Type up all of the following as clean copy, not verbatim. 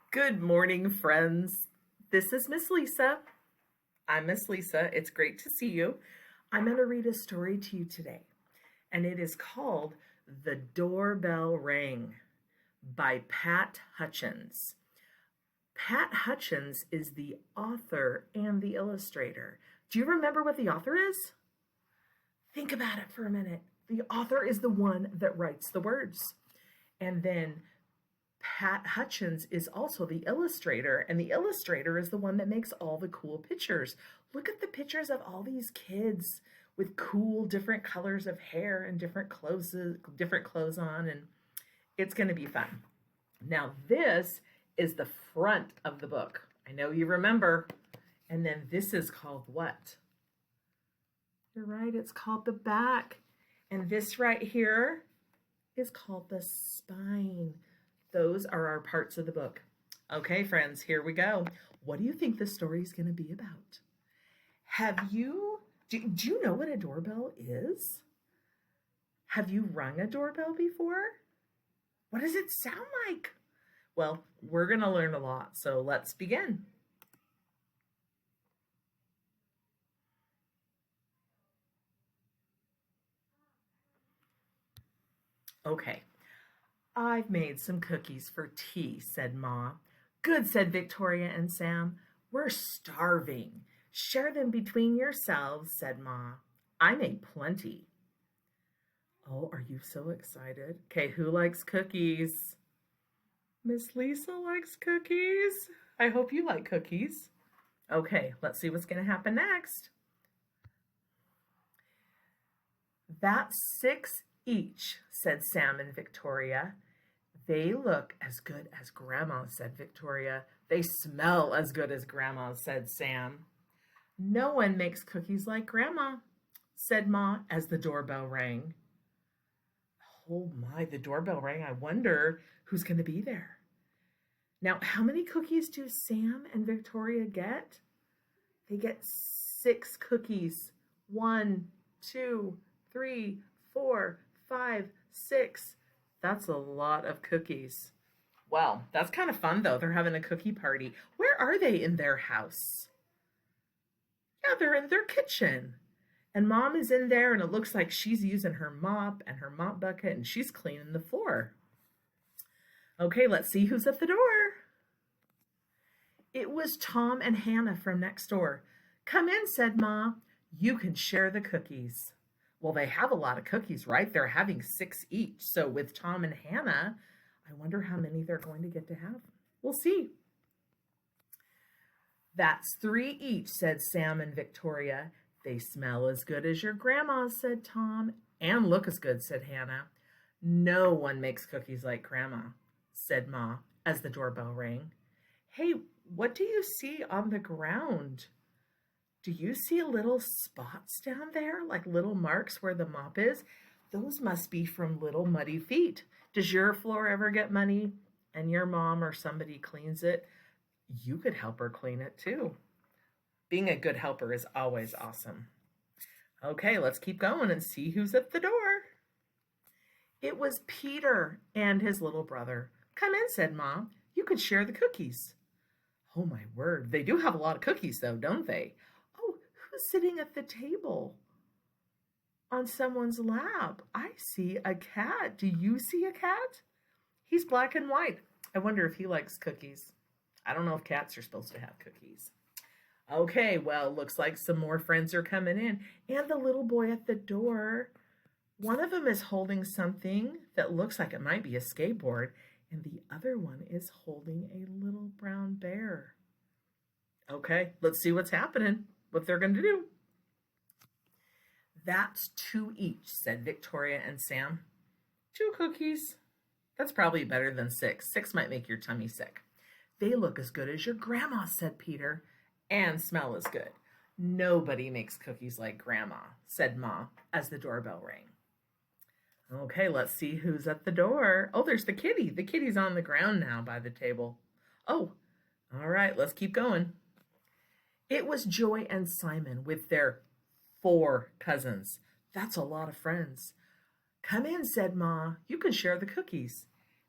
Good morning, friends. This is Miss Lisa. I'm Miss Lisa. It's great to see you. I'm going to read a story to you today, and it is called The Doorbell Rang by Pat Hutchins. Pat Hutchins is the author and the illustrator. Do you remember what the author is? Think about it for a minute. The author is the one that writes the words. And then Pat Hutchins is also the illustrator, and the illustrator is the one that makes all the cool pictures. Look at the pictures of all these kids with cool different colors of hair and different clothes on, and it's going to be fun. Now, this is the front of the book. I know you remember. And then this is called what? You're right, it's called the back. And this right here is called the spine. Those are our parts of the book. Okay, friends, here we go. What do you think the story is going to be about? Do you know what a doorbell is? Have you rung a doorbell before? What does it sound like? Well, we're going to learn a lot, so let's begin. Okay, I've made some cookies for tea, said Ma. Good, said Victoria and Sam. We're starving. Share them between yourselves, said Ma. I made plenty. Oh, are you so excited? Okay, who likes cookies? Miss Lisa likes cookies. I hope you like cookies. Okay, let's see what's going to happen next. That's 6 each, said Sam and Victoria. They look as good as Grandma's, said Victoria. They smell as good as Grandma's, said Sam. No one makes cookies like Grandma, said Ma as the doorbell rang. Oh my, the doorbell rang. I wonder who's going to be there. Now, how many cookies do Sam and Victoria get? They get 6 cookies. 1, 2, 3, 4, 5, 6. That's a lot of cookies. Well, that's kind of fun though. They're having a cookie party. Where are they in their house? Yeah, they're in their kitchen. And Mom is in there, and it looks like she's using her mop and her mop bucket, and she's cleaning the floor. Okay, let's see who's at the door. It was Tom and Hannah from next door. Come in, said Ma. You can share the cookies. Well, they have a lot of cookies, right? They're having 6 each. So with Tom and Hannah, I wonder how many they're going to get to have. We'll see. That's 3 each, said Sam and Victoria. They smell as good as your grandma's, said Tom. And look as good, said Hannah. No one makes cookies like Grandma, said Ma as the doorbell rang. Hey, what do you see on the ground? Do you see little spots down there, like little marks where the mop is? Those must be from little muddy feet. Does your floor ever get muddy and your mom or somebody cleans it? You could help her clean it too. Being a good helper is always awesome. Okay, let's keep going and see who's at the door. It was Peter and his little brother. Come in, said Mom. You could share the cookies. Oh my word, they do have a lot of cookies though, don't they? Oh, who's sitting at the table? On someone's lap. I see a cat. Do you see a cat? He's black and white. I wonder if he likes cookies. I don't know if cats are supposed to have cookies. Okay, well, looks like some more friends are coming in. And the little boy at the door. One of them is holding something that looks like it might be a skateboard, and the other one is holding a little brown bear. Okay, let's see what's happening, what they're going to do. That's 2 each, said Victoria and Sam. 2 cookies. That's probably better than 6. 6 might make your tummy sick. They look as good as your grandma, said Peter, and smell as good. Nobody makes cookies like Grandma, said Ma as the doorbell rang. Okay, let's see who's at the door. Oh, there's the kitty. The kitty's on the ground now by the table. Oh, all right, let's keep going. It was Joy and Simon with their 4 cousins. That's a lot of friends. Come in, said Ma. You can share the cookies.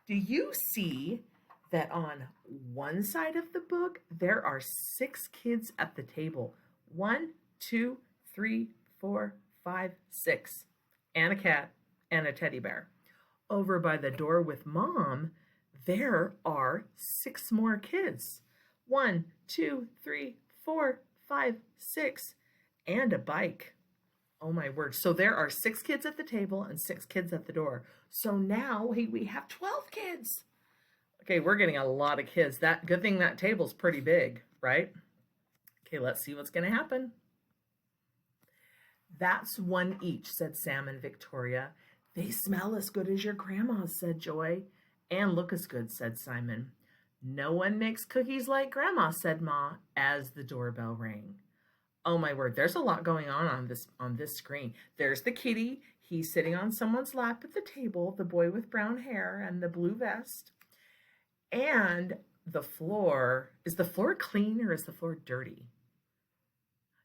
Do you see that on One side of the book, there are 6 kids at the table. 1, 2, 3, 4, 5, 6. And a cat and a teddy bear. Over by the door with Mom, there are 6 more kids. 1, 2, 3, 4, 5, 6. And a bike. Oh my word. So there are 6 kids at the table and 6 kids at the door. So now we have 12 kids. Okay, we're getting a lot of kids. That good thing that table's pretty big, right? Okay, let's see what's going to happen. That's 1 each, said Sam and Victoria. They smell as good as your grandma's, said Joy. And look as good, said Simon. No one makes cookies like Grandma, said Ma, as the doorbell rang. Oh my word, there's a lot going on this screen. There's the kitty. He's sitting on someone's lap at the table, the boy with brown hair and the blue vest. And the floor, is the floor clean or is the floor dirty?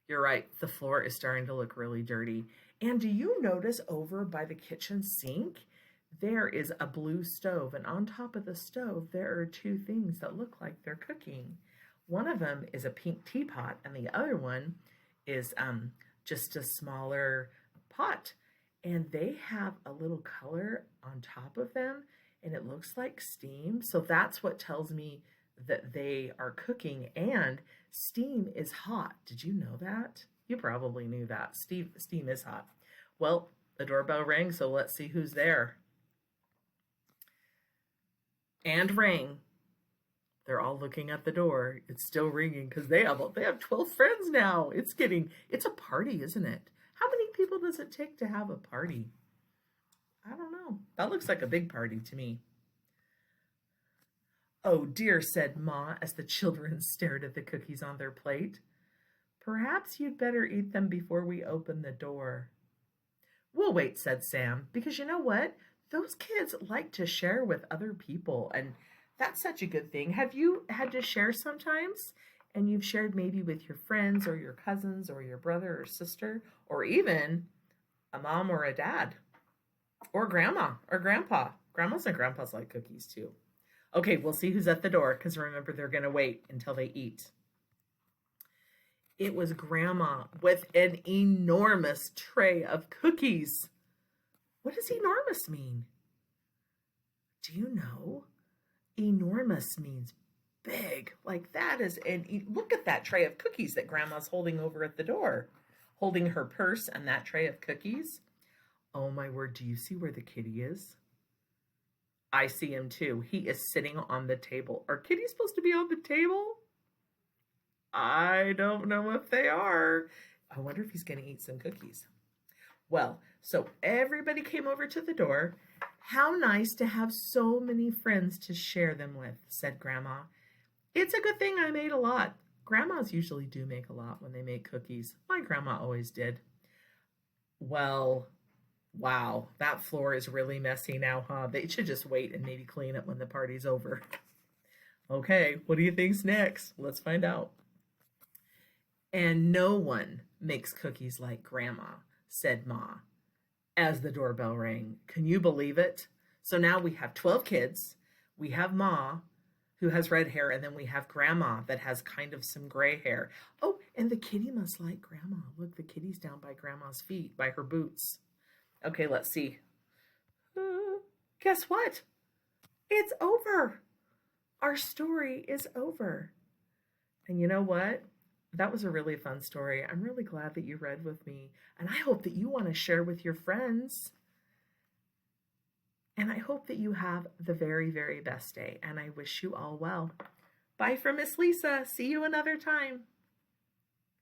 You're right, the floor is starting to look really dirty. And do you notice over by the kitchen sink, there is a blue stove, and on top of the stove, there are 2 things that look like they're cooking. One of them is a pink teapot, and the other one is just a smaller pot. And they have a little color on top of them, and it looks like steam. So that's what tells me that they are cooking, and steam is hot. Did you know that? You probably knew that. Steam is hot. Well, the doorbell rang, so let's see who's there. And rang. They're all looking at the door. It's still ringing because they have 12 friends now. It's a party, isn't it? How many people does it take to have a party? I don't know. That looks like a big party to me. Oh dear, said Ma as the children stared at the cookies on their plate. Perhaps you'd better eat them before we open the door. We'll wait, said Sam, because you know what? Those kids like to share with other people, and that's such a good thing. Have you had to share sometimes? And you've shared maybe with your friends or your cousins or your brother or sister, or even a mom or a dad, or grandma or grandpa. Grandmas and grandpas like cookies too. Okay, we'll see who's at the door, because remember, they're going to wait until they eat. It was Grandma with an enormous tray of cookies. What does enormous mean? Do you know? Enormous means big. Like that is, and look at that tray of cookies that Grandma's holding over at the door, holding her purse and that tray of cookies. Oh my word, do you see where the kitty is? I see him too. He is sitting on the table. Are kitties supposed to be on the table? I don't know if they are. I wonder if he's going to eat some cookies. Well, so everybody came over to the door. How nice to have so many friends to share them with, said Grandma. It's a good thing I made a lot. Grandmas usually do make a lot when they make cookies. My grandma always did. Well, wow, that floor is really messy now, huh? They should just wait and maybe clean it when the party's over. Okay, what do you think's next? Let's find out. And no one makes cookies like Grandma, said Ma, as the doorbell rang. Can you believe it? So now we have 12 kids. We have Ma, who has red hair, and then we have Grandma that has kind of some gray hair. Oh, and the kitty must like Grandma. Look, the kitty's down by Grandma's feet, by her boots. Okay, let's see. Guess what? It's over. Our story is over. And you know what? That was a really fun story. I'm really glad that you read with me. And I hope that you want to share with your friends. And I hope that you have the very, very best day. And I wish you all well. Bye from Miss Lisa. See you another time.